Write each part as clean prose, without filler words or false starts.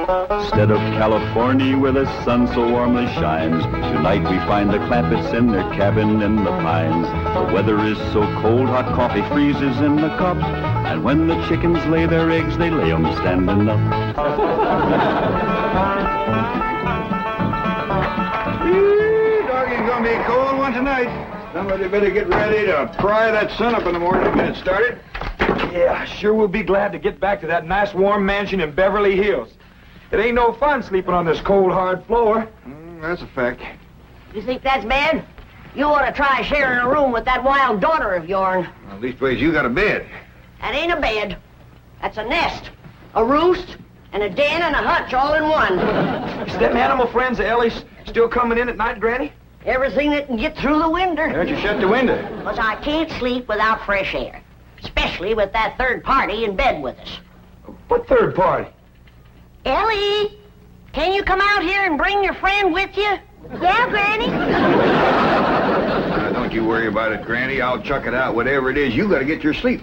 Instead of California where the sun so warmly shines, tonight we find the Clampetts in their cabin in the pines. The weather is so cold, hot coffee freezes in the cup, and when the chickens lay their eggs, they lay 'em standing up. Doggy's gonna be a cold one tonight. Somebody better get ready to pry that sun up in the morning to get it started. Yeah, sure we'll be glad to get back to that nice warm mansion in Beverly Hills. It ain't no fun sleeping on this cold, hard floor. That's a fact. You think that's bad? You ought to try sharing a room with that wild daughter of yourn. Well, leastways, you got a bed. That ain't a bed. That's a nest, a roost, and a den and a hutch all in one. Is them animal friends of Ellie's still coming in at night, Granny? Everything that can get through the window. Why don't you shut the window? Because I can't sleep without fresh air. Especially with that third party in bed with us. What third party? Ellie, can you come out here and bring your friend with you? Yeah, Granny? Don't you worry about it, Granny. I'll chuck it out. Whatever it is, you got to get your sleep.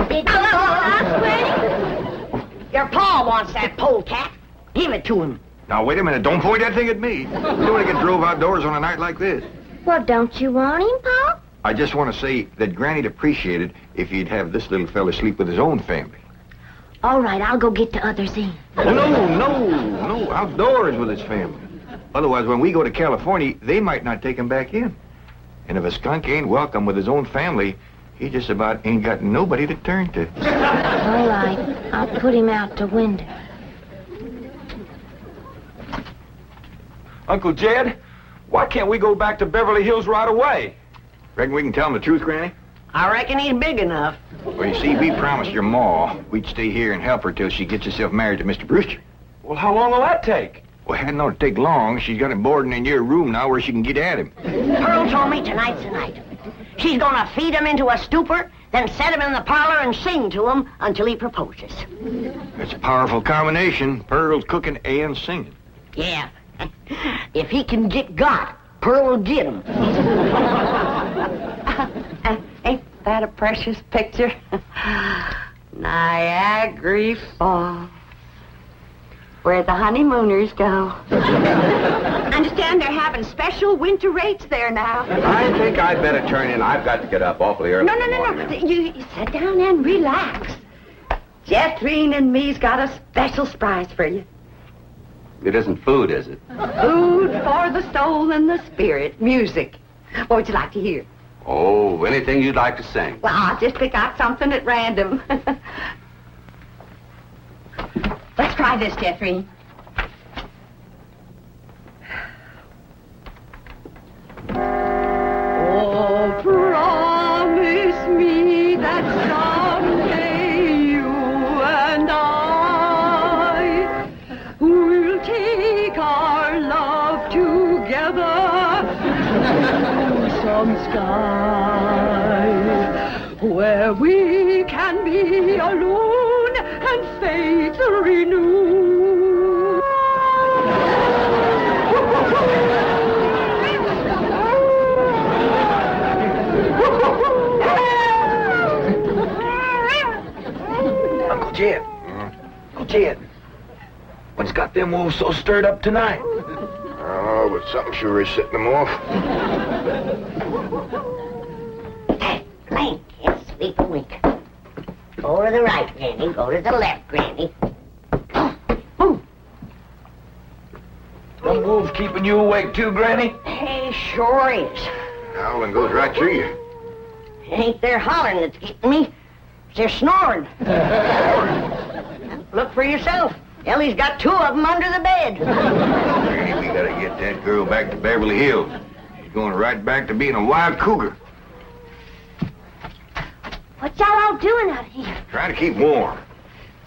Did you ask, Granny? Your pa wants that polecat. Give it to him. Now, wait a minute. Don't point that thing at me. You don't want to get drove outdoors on a night like this. Well, don't you want him, Pa? I just want to say that Granny'd appreciate it if he'd have this little fella sleep with his own family. All right, I'll go get the others in. No, outdoors with his family. Otherwise, when we go to California, they might not take him back in. And if a skunk ain't welcome with his own family, he just about ain't got nobody to turn to. All right, I'll put him out the window. Uncle Jed, why can't we go back to Beverly Hills right away? Reckon we can tell him the truth, Granny? I reckon he's big enough. Well, you see, we promised your ma we'd stay here and help her till she gets herself married to Mr. Brewster. Well, how long will that take? Well, it hadn't ought to take long. She's got him boarding in your room now where she can get at him. Pearl told me tonight's the night. She's gonna feed him into a stupor, then set him in the parlor and sing to him until he proposes. It's a powerful combination. Pearl's cooking and singing. Yeah. If he can get got, Pearl will get him. Ain't that a precious picture? Niagara Falls, where the honeymooners go. Understand they're having special winter rates there now. I think I'd better turn in. I've got to get up awfully early. No. You sit down and relax. Jethro and me's got a special surprise for you. It isn't food, is it? Food for the soul and the spirit. Music. What would you like to hear? Oh, anything you'd like to sing. Well, I'll just pick out something at random. Let's try this, Jeffrey. Oh, promise me that someday you and I will take our love together to some sky where we can be alone and faith renew. Uncle Jed. Uncle Jed. What's got them wolves so stirred up tonight? Oh, but something sure is setting them off. Blink and sleep a wink. Go to the right, Granny. Go to the left, Granny. Boom. Them wolves keeping you awake too, Granny? Hey, sure is. Howling goes right through you. It ain't their hollering that's getting me. They're snoring. Look for yourself. Ellie's got two of them under the bed. Granny, we gotta get that girl back to Beverly Hills. She's going right back to being a wild cougar. What y'all all doing out here? Trying to keep warm.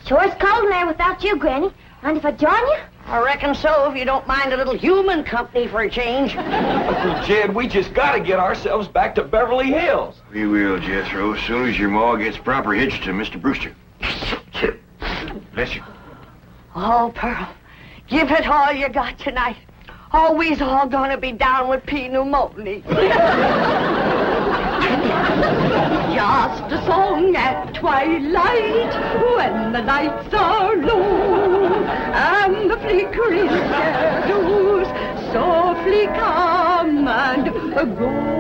Sure it's cold in there without you, Granny. Mind if I join you? I reckon so, if you don't mind a little human company for a change. Uncle Jed, we just gotta get ourselves back to Beverly Hills. We will, Jethro, as soon as your ma gets proper hitched to Mr. Brewster. Bless you. Oh, Pearl, give it all you got tonight. Always all gonna be down with pneumonia. Just a song and at twilight, when the lights are low, and the flickering shadows softly come and go.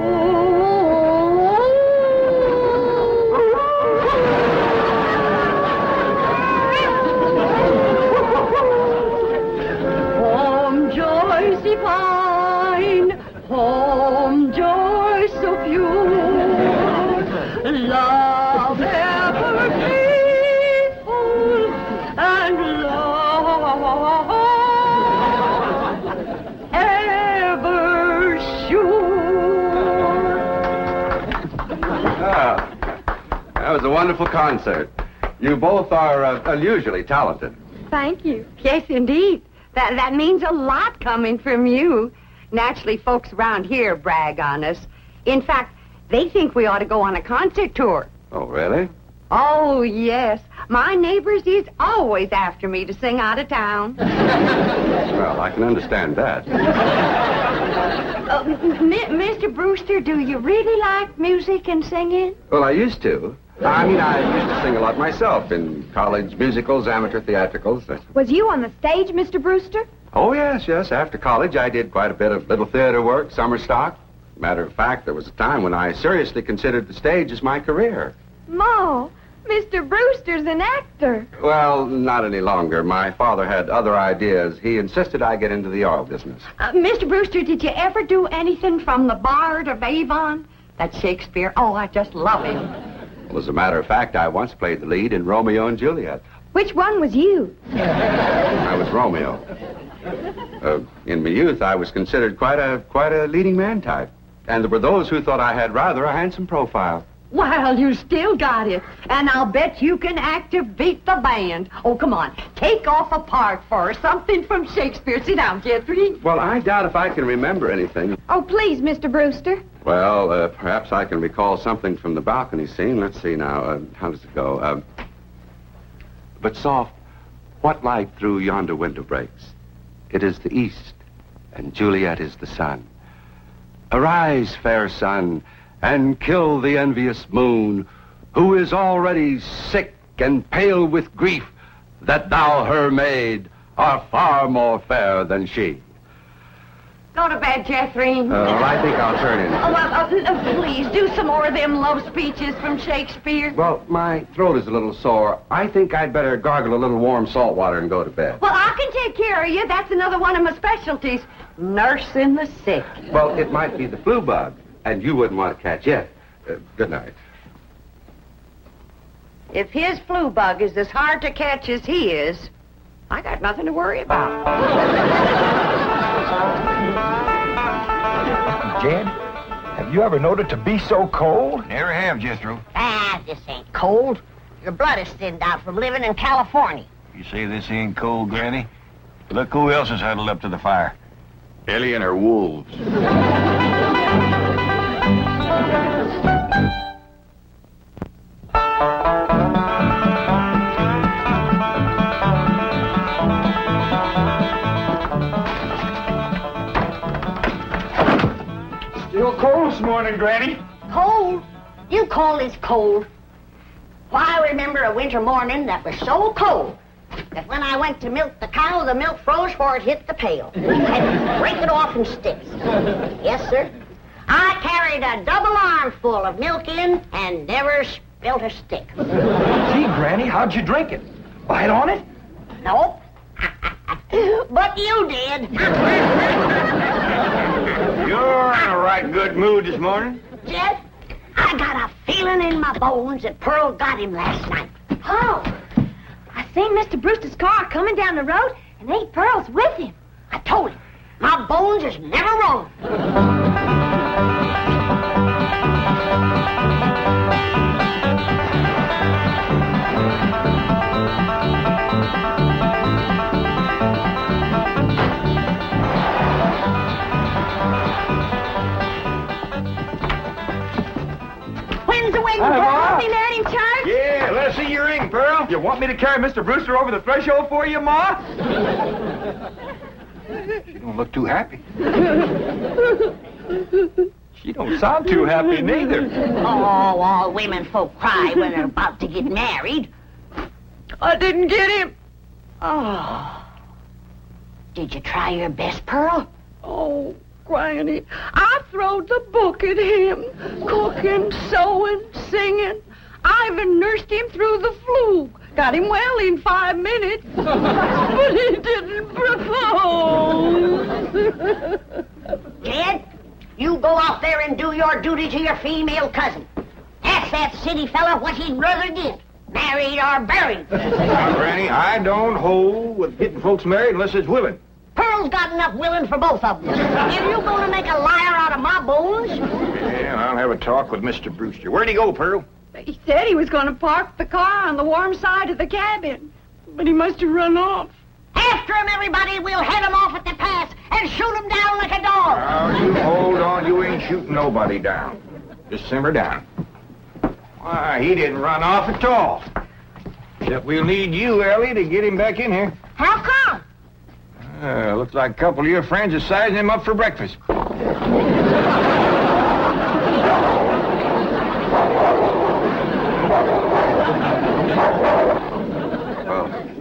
Home joys divine, home joys so pure, love ever faithful and love ever sure. Ah, that was a wonderful concert. You both are unusually talented. Thank you. Yes, indeed. That means a lot coming from you. Naturally, folks around here brag on us. In fact, they think we ought to go on a concert tour. Oh, really? Oh, yes. My neighbors is always after me to sing out of town. Well, I can understand that. Mr. Brewster, do you really like music and singing? Well, I used to. I used to sing a lot myself in college musicals, amateur theatricals. Was you on the stage, Mr. Brewster? Oh, yes. After college, I did quite a bit of little theater work, summer stock. Matter of fact, there was a time when I seriously considered the stage as my career. Ma, Mr. Brewster's an actor. Well, not any longer. My father had other ideas. He insisted I get into the oil business. Mr. Brewster, did you ever do anything from the Bard of Avon? That's Shakespeare. Oh, I just love him. Well, as a matter of fact, I once played the lead in Romeo and Juliet. Which one was you? I was Romeo. In my youth, I was considered quite a leading man type. And there were those who thought I had rather a handsome profile. Well, you still got it. And I'll bet you can act to beat the band. Oh, come on. Take off a part for her. Something from Shakespeare. Sit down, Jethro. Well, I doubt if I can remember anything. Oh, please, Mr. Brewster. Well, perhaps I can recall something from the balcony scene. Let's see now. How does it go? But soft, what light through yonder window breaks? It is the east, and Juliet is the sun. Arise, fair sun, and kill the envious moon, who is already sick and pale with grief, that thou, her maid, art far more fair than she. Go to bed, Jethro. Well, I think I'll turn in. Oh, please, do some more of them love speeches from Shakespeare. Well, my throat is a little sore. I think I'd better gargle a little warm salt water and go to bed. Well, I can take care of you. That's another one of my specialties. Nursing the sick. Well, it might be the flu bug, and you wouldn't want to catch it. Good night. If his flu bug is as hard to catch as he is, I got nothing to worry about. Jed, have you ever known it to be so cold? Never have, Jethro. This ain't cold. Your blood is thinned out from living in California. You say this ain't cold, Granny? Look who else is huddled up to the fire. Ellie and her wolves. Still cold this morning, Granny. Cold? You call this cold? Why, I remember a winter morning that was so cold that when I went to milk the cow, the milk froze before it hit the pail. I had to break it off in sticks. Yes, sir. I carried a double armful of milk in and never spilt a stick. Gee, Granny, how'd you drink it? Bite on it? Nope. But you did. You're in a right good mood this morning. Jed, I got a feeling in my bones that Pearl got him last night. Oh, I seen Mr. Brewster's car coming down the road, and Aunt Pearl's with him. I told him, my bones is never wrong. When's the wedding, Hi, Pearl? Ma. Be there in church? Yeah, let's see your ring, Pearl. You want me to carry Mr. Brewster over the threshold for you, Ma? She don't look too happy. She don't sound too happy neither. Oh, all women folk cry when they're about to get married. I didn't get him. Oh. Did you try your best, Pearl? Oh, Granny, I throwed the book at him. Cooking, sewing, singing. I even nursed him through the flu. Got him well in 5 minutes. But he didn't propose. Jed, you go out there and do your duty to your female cousin. Ask that city fella what he'd rather get, married or buried. Now, Granny, I don't hold with getting folks married unless it's willing. Pearl's got enough willing for both of them. If you're going to make a liar out of my bones... Yeah, I'll have a talk with Mr. Brewster. Where'd he go, Pearl? He said he was going to park the car on the warm side of the cabin. But he must have run off. After him, everybody. We'll head him off at the pass and shoot him down like a dog. Now, you hold on. You ain't shooting nobody down. Just simmer down. Why, he didn't run off at all. Except we'll need you, Ellie, to get him back in here. How come? Looks like a couple of your friends are sizing him up for breakfast. Well,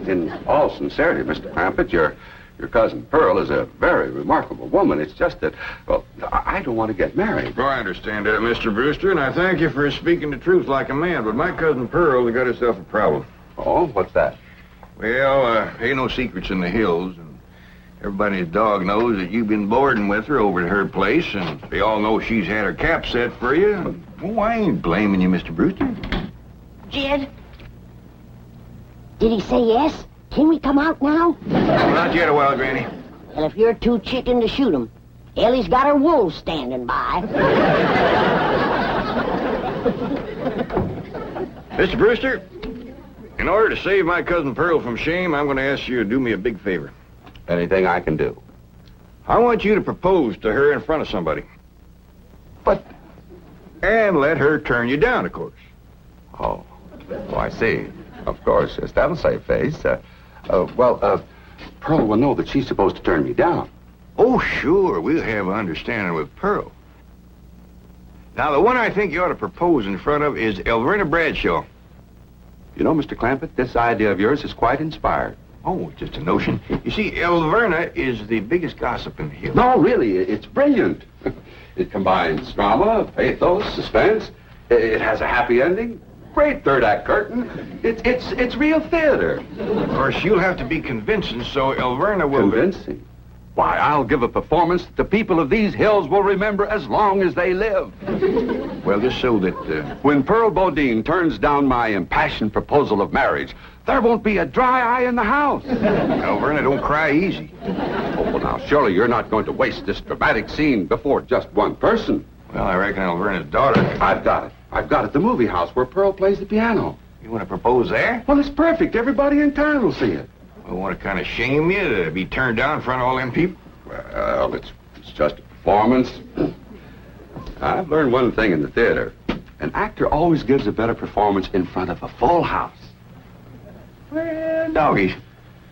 in all sincerity, Mr. Clampett, your cousin Pearl is a very remarkable woman. It's just that, well, I don't want to get married. Oh, I understand that, Mr. Brewster, and I thank you for speaking the truth like a man, but my cousin Pearl has got herself a problem. Oh, what's that? Well, ain't no secrets in the hills, and everybody's dog knows that you've been boarding with her over at her place, and they all know she's had her cap set for you. Oh, I ain't blaming you, Mr. Brewster. Jed? Did he say yes? Can we come out now? Not yet a while, Granny. Well, if you're too chicken to shoot him, Ellie's got her wolves standing by. Mr. Brewster, in order to save my cousin Pearl from shame, I'm going to ask you to do me a big favor. Anything I can do. I want you to propose to her in front of somebody. But, And let her turn you down, of course. oh, I see. Of course, yes, that'll save face. Pearl will know that she's supposed to turn me down. Oh, sure, we'll have an understanding with Pearl. Now, the one I think you ought to propose in front of is Elverna Bradshaw. You know, Mr. Clampett, this idea of yours is quite inspired. Oh, just a notion. You see, Elverna is the biggest gossip in the hills. No, really, it's brilliant. It combines drama, pathos, suspense. It has a happy ending. Great third-act curtain. It's real theater. Of course, you'll have to be convincing, so Elverna will... Convincing? Why, I'll give a performance that the people of these hills will remember as long as they live. Well, just so that... When Pearl Bodine turns down my impassioned proposal of marriage, there won't be a dry eye in the house. Elverna, don't cry easy. Oh, well, now, surely you're not going to waste this dramatic scene before just one person. Well, I reckon Elverna's daughter... I've got it. I've got it. The movie house where Pearl plays the piano. You want to propose there? Well, it's perfect. Everybody in town will see it. I want to kind of shame you to be turned down in front of all them people. Well, it's just a performance. I've learned one thing in the theater. An actor always gives a better performance in front of a full house. Well, doggies,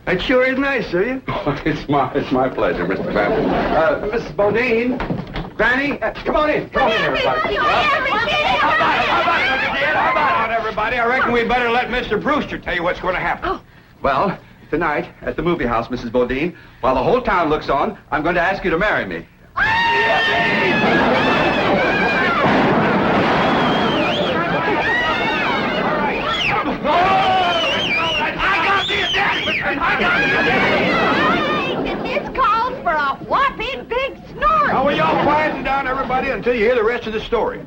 that sure is nice of you. It's my pleasure, Mr. Clampett. Mrs. Bodine, Granny, come on in. Come on in, everybody. How about it, everybody? I reckon we better let Mr. Brewster tell you what's going to happen. Well, tonight, at the movie house, Mrs. Bodine, while the whole town looks on, I'm going to ask you to marry me. This calls for a whopping big snort. Now, will y'all quieten down, everybody, until you hear the rest of the story.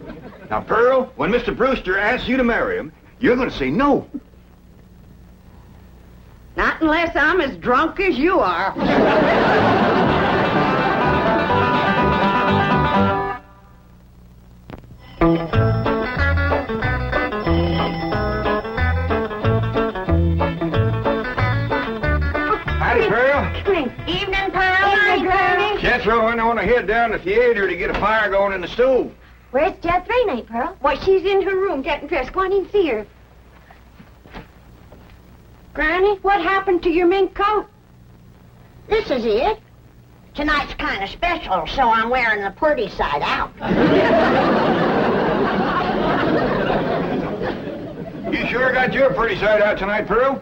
Now, Pearl, when Mr. Brewster asks you to marry him, you're going to say no. Not unless I'm as drunk as you are. Howdy, Pearl. Evening, Pearl. Evening, Granny. Jethro and I want to head down to the theater to get a fire going in the stove. Where's Jethro, Aunt Pearl? Why, she's in her room getting dressed. Go on in and see her. Granny, what happened to your mink coat? This is it. tonight's kind of special, so I'm wearing the pretty side out. You sure got your pretty side out tonight, Pearl?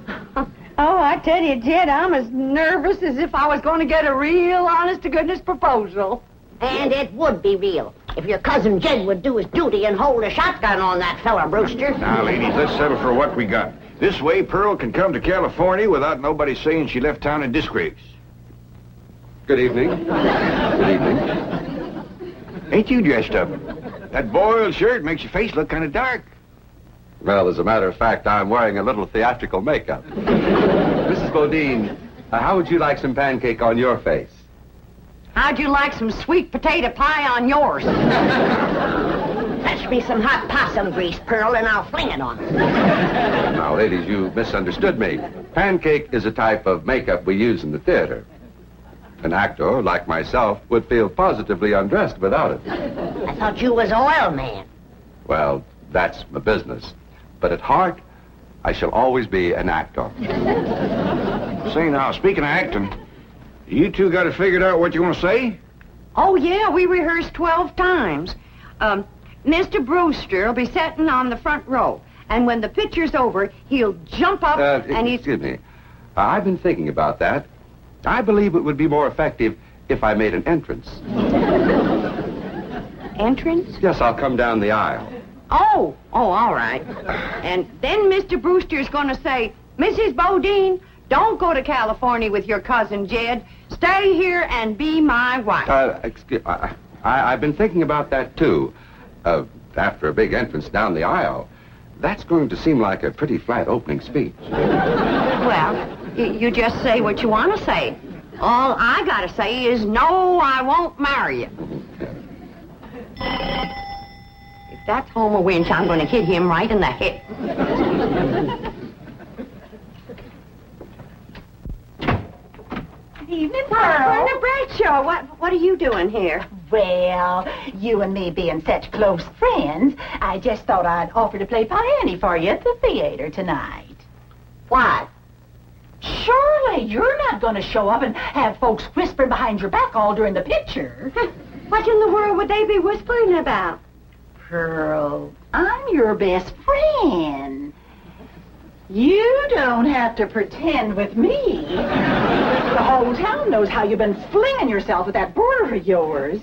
Oh, I tell you, Jed, I'm as nervous as if I was going to get a real honest-to-goodness proposal. And it would be real if your cousin Jed would do his duty and hold a shotgun on that fella, Brewster. Now, ladies, let's settle for what we got. This way, Pearl can come to California without nobody saying she left town in disgrace. Good evening. Good evening. Ain't you dressed up? That boiled shirt makes your face look kind of dark. Well, as a matter of fact, I'm wearing a little theatrical makeup. Mrs. Bodine, how would you like some pancake on your face? How'd you like some sweet potato pie on yours? Fetch me some hot possum grease, Pearl, and I'll fling it on her. Now, ladies, you misunderstood me. Pancake is a type of makeup we use in the theater. An actor, like myself, would feel positively undressed without it. I thought you was oil man. Well, that's my business. But at heart, I shall always be an actor. Say now, speaking of acting, you two got it figured out what you want to say? Oh, yeah, we rehearsed 12 times. Mr. Brewster will be sitting on the front row, and when the picture's over, he'll jump up and he's... Excuse me. I've been thinking about that. I believe it would be more effective if I made an entrance. Entrance? Yes, I'll come down the aisle. Oh, all right. And then Mr. Brewster's going to say, Mrs. Bodine, don't go to California with your cousin Jed. Stay here and be my wife. I've been thinking about that, too. After a big entrance down the aisle, that's going to seem like a pretty flat opening speech. Well, you just say what you want to say. All I got to say is, no, I won't marry you. If that's Homer Winch, I'm going to hit him right in the head. Good evening, Pearl. Brenda Bradshaw, what are you doing here? Well, you and me being such close friends, I just thought I'd offer to play Piany for you at the theater tonight. Why? Surely you're not going to show up and have folks whispering behind your back all during the picture. What in the world would they be whispering about? Pearl, I'm your best friend. You don't have to pretend with me. The whole town knows how you've been flinging yourself with that boarder of yours.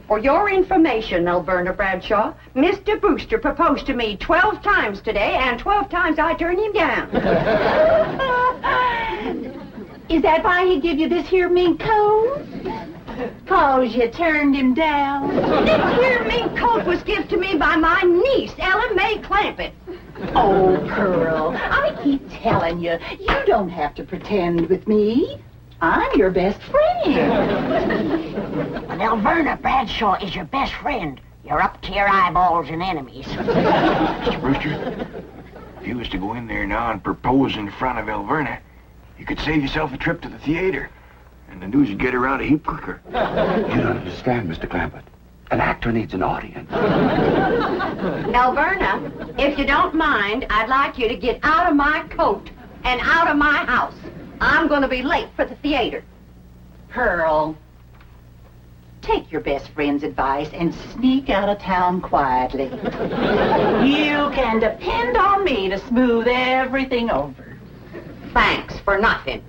For your information, Alverna Bradshaw, Mr. Brewster proposed to me 12 times today, and 12 times I turned him down. Is that why he give you this here mink coat? 'Cause you turned him down? This here mink coat was given to me by my niece, Ellen May Clampett. Oh, Pearl, I keep telling you, you don't have to pretend with me. I'm your best friend. When Alverna Bradshaw is your best friend, you're up to your eyeballs in enemies. Mr. Brewster, if you was to go in there now and propose in front of Alverna, you could save yourself a trip to the theater, and the news would get around a heap quicker. You don't understand, Mr. Clampett. An actor needs an audience. Alverna, if you don't mind, I'd like you to get out of my coat and out of my house. I'm going to be late for the theater. Pearl, take your best friend's advice and sneak out of town quietly. You can depend on me to smooth everything over. Thanks for nothing.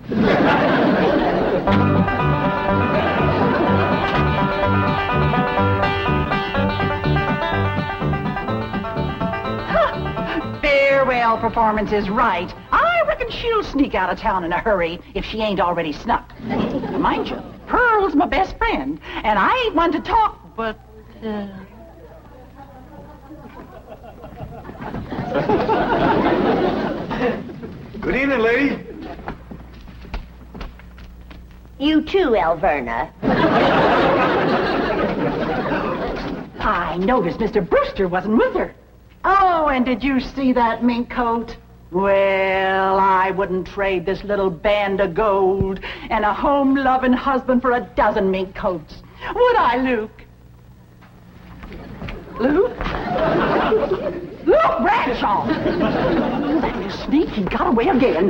Farewell performance is right. I reckon she'll sneak out of town in a hurry if she ain't already snuck. Mind you, Pearl's my best friend, and I ain't one to talk, but... Good evening, ladies. You too, Alverna. I noticed Mr. Brewster wasn't with her. Oh, and did you see that mink coat? Well, I wouldn't trade this little band of gold and a home-loving husband for a dozen mink coats. Would I, Luke? Luke? Luke Bradshaw! That little sneak, he got away again.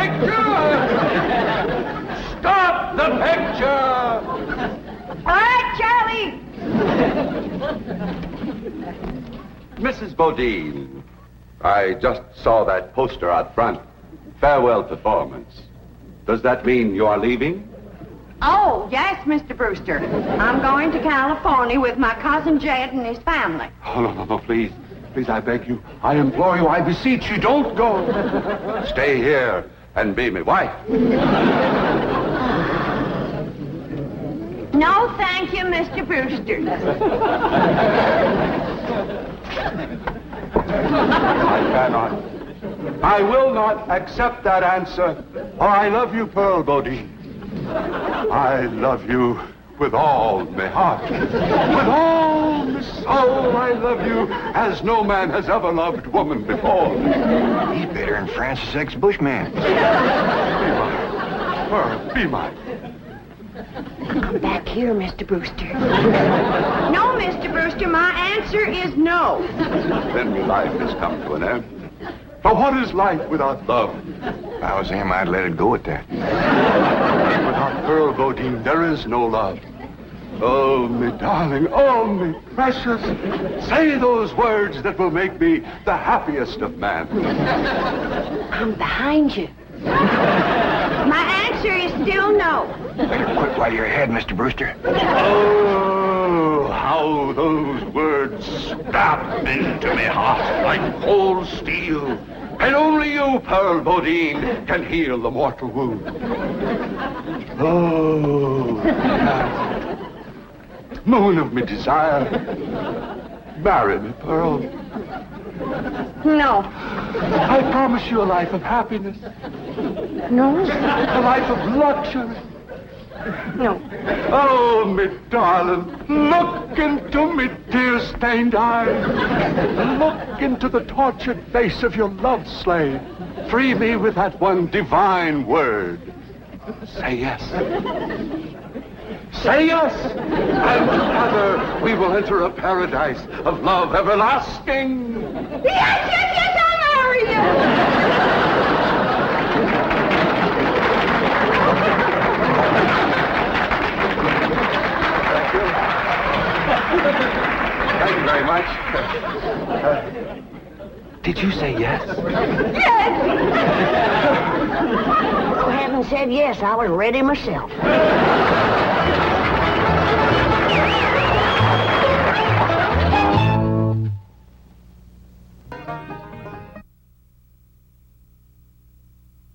picture! Stop the picture! All right, Charlie. Mrs. Bodine, I just saw that poster out front. Farewell performance. Does that mean you are leaving? Oh, yes, Mr. Brewster. I'm going to California with my cousin Jed and his family. Oh, no, please. Please, I beg you. I implore you. I beseech you. Don't go. Stay here and be my wife. No, thank you, Mr. Brewster. I cannot. I will not accept that answer. For I love you, Pearl Bodine. I love you with all my heart. With all my soul, I love you as no man has ever loved woman before. He's better than Francis X. Bushman. Be mine. Pearl, be mine. Come back here, Mr. Brewster. No, Mr. Brewster, my answer is no. Then your life has come to an end. For what is life without love? If I was him, I'd let it go at that. Without Pearl Bodine, there is no love. Oh, me darling, oh, me precious. Say those words that will make me the happiest of men. I'm behind you. My answer is still no. Better quit while you're ahead, Mr. Brewster. Oh, how those words stab into me heart like cold steel. And only you, Pearl Bodine, can heal the mortal wound. Oh, moon of me desire, marry me, Pearl. No. I promise you a life of happiness, No? a life of luxury. No. Oh, me darling, look into me tear-stained eyes. Look into the tortured face of your love slave. Free me with that one divine word. Say yes. Say yes, and together we will enter a paradise of love everlasting. Yes, I'll marry you. Thank you very much. Did you say yes? Yes. I haven't said yes. I was ready myself.